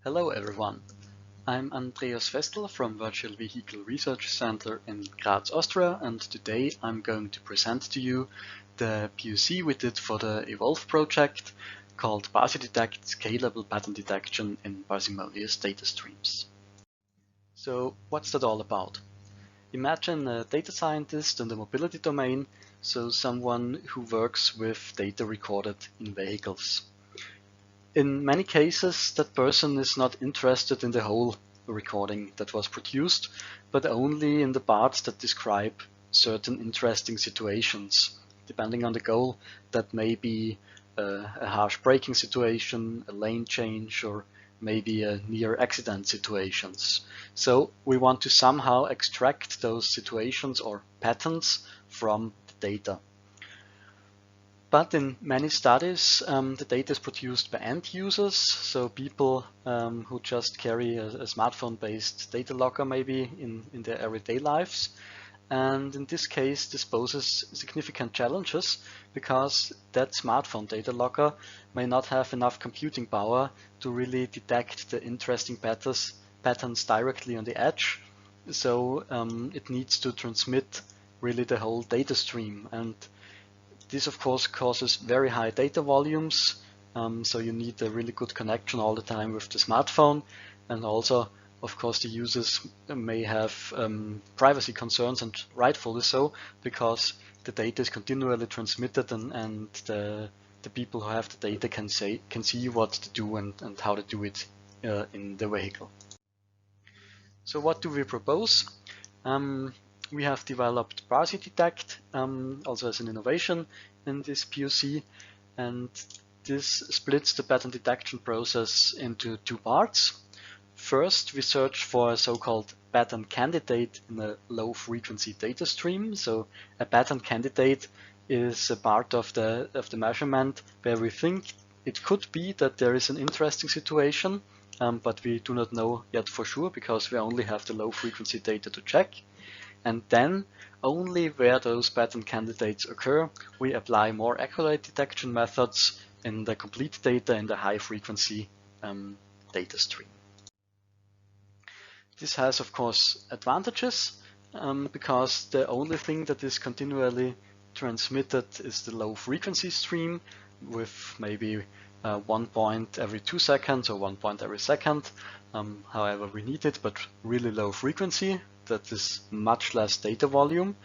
Hello everyone, I'm Andreas Westl from Virtual Vehicle Research Center in Graz, Austria, and today I'm going to present to you the POC we did for the Evolve project called ParsiDetect Scalable Pattern Detection in Parsimonious Data Streams. So what's that all about? Imagine a data scientist in the mobility domain, so someone who works with data recorded in vehicles. In many cases, that person is not interested in the whole recording that was produced, but only in the parts that describe certain interesting situations. Depending on the goal, that may be a harsh braking situation, a lane change, or maybe a near accident situations. So we want to somehow extract those situations or patterns from the data. But in many studies, the data is produced by end users, so people who just carry a smartphone-based data logger maybe in their everyday lives. And in this case, this poses significant challenges because that smartphone data logger may not have enough computing power to really detect the interesting patterns directly on the edge. So it needs to transmit really the whole data stream. And this, of course, causes very high data volumes, so you need a really good connection all the time with the smartphone. And also, of course, the users may have privacy concerns, and rightfully so, because the data is continually transmitted and the people who have the data can see what to do and how to do it in the vehicle. So what do we propose? We have developed ParsiDetect also as an innovation in this POC, and this splits the pattern detection process into two parts. First, we search for a so-called pattern candidate in a low-frequency data stream. So a pattern candidate is a part of the measurement where we think it could be that there is an interesting situation, but we do not know yet for sure because we only have the low-frequency data to check. And then, only where those pattern candidates occur, we apply more accurate detection methods in the complete data in the high-frequency data stream. This has, of course, advantages because the only thing that is continually transmitted is the low-frequency stream with maybe 1 point every 2 seconds or 1 point every second, however we need it, but really low frequency. That is much less data volume.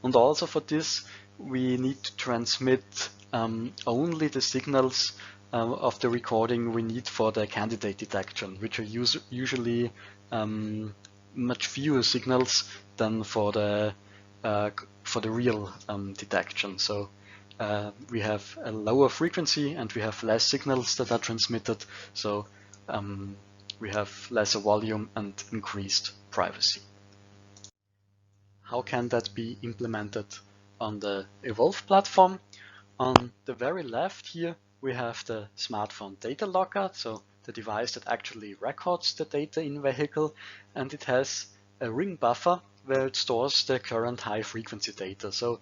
And also for this, we need to transmit only the signals of the recording we need for the candidate detection, which are usually much fewer signals than for the real detection. So we have a lower frequency and we have less signals that are transmitted. So we have lesser volume and increased privacy. How can that be implemented on the Evolve platform? On the very left here, we have the smartphone data logger, so the device that actually records the data in vehicle, and it has a ring buffer where it stores the current high frequency data. So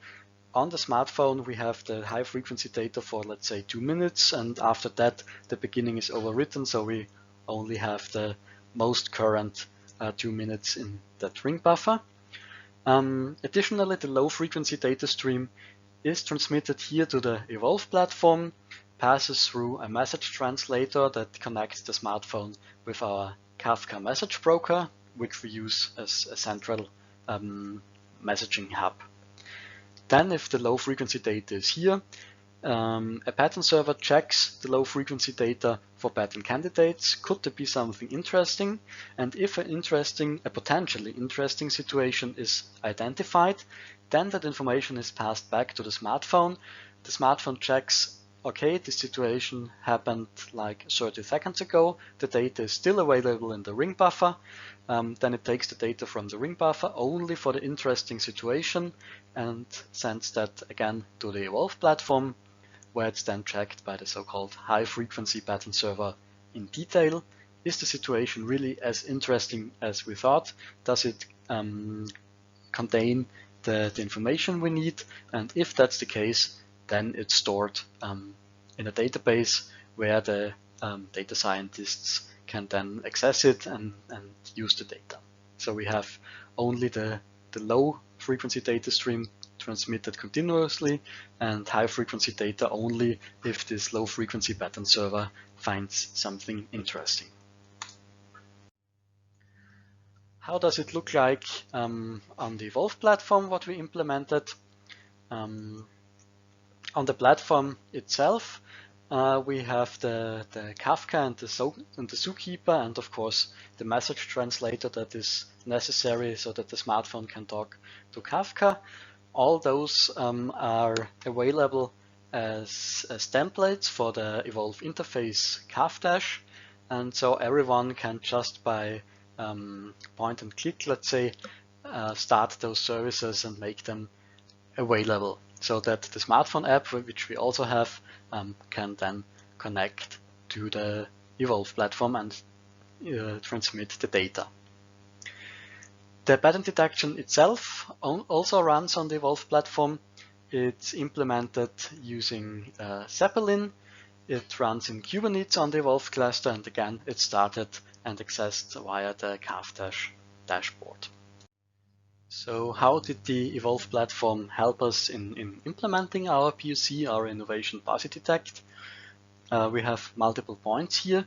on the smartphone, we have the high frequency data for, let's say, 2 minutes, and after that, the beginning is overwritten, so we only have the most current 2 minutes in that ring buffer. Additionally, the low-frequency data stream is transmitted here to the Evolve platform, passes through a message translator that connects the smartphone with our Kafka message broker, which we use as a central messaging hub. Then, if the low-frequency data is here, a pattern server checks the low-frequency data for pattern candidates. Could there be something interesting? And if a potentially interesting situation is identified, then that information is passed back to the smartphone. The smartphone checks, okay, this situation happened like 30 seconds ago. The data is still available in the ring buffer. Then it takes the data from the ring buffer only for the interesting situation and sends that again to the Evolve platform, where it's then checked by the so-called high-frequency pattern server in detail. Is the situation really as interesting as we thought? Does it contain the information we need? And if that's the case, then it's stored in a database where the data scientists can then access it and use the data. So we have only the low frequency data stream transmitted continuously, and high frequency data only if this low frequency pattern server finds something interesting. How does it look like on the Evolve platform, what we implemented? On the platform itself, we have the Kafka and the Zookeeper, and of course the message translator that is necessary so that the smartphone can talk to Kafka. All those are available as templates for the Evolve interface CAF-dash, and so everyone can just by point and click, let's say, start those services and make them available, so that the smartphone app, which we also have, can then connect to the Evolve platform and transmit the data. The pattern detection itself also runs on the Evolve platform. It's implemented using Zeppelin. It runs in Kubernetes on the Evolve cluster, and again, it started and accessed via the CAF-dash dashboard. So how did the Evolve platform help us in implementing our POC, our innovation Parsidetect? We have multiple points here.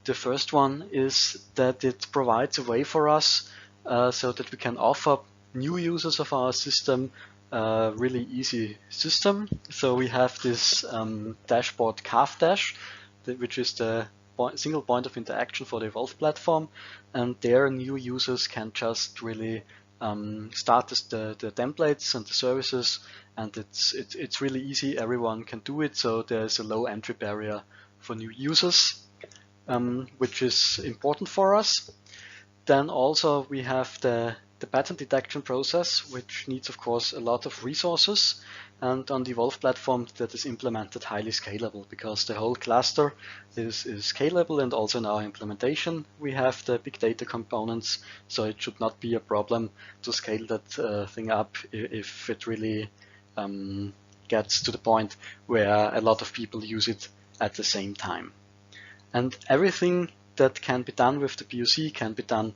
The first one is that it provides a way for us so that we can offer new users of our system a really easy system. So we have this dashboard CAF-dash, which is the single point of interaction for the Evolve platform, and there new users can just really start the templates and the services, and it's really easy. Everyone can do it, so there's a low entry barrier for new users, which is important for us. Then also we have the pattern detection process, which needs, of course, a lot of resources. And on the Evolve platform, that is implemented highly scalable, because the whole cluster is scalable, and also in our implementation we have the big data components, so it should not be a problem to scale that thing up if it really gets to the point where a lot of people use it at the same time. And everything that can be done with the POC can be done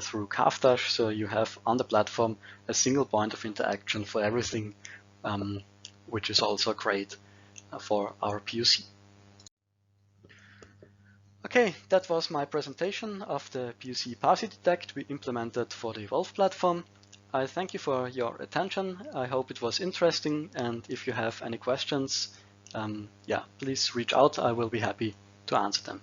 through CAF-dash, so you have on the platform a single point of interaction for everything, which is also great for our POC. Okay, that was my presentation of the POC Parsidetect we implemented for the Evolve platform. I thank you for your attention. I hope it was interesting, and if you have any questions, please reach out. I will be happy to answer them.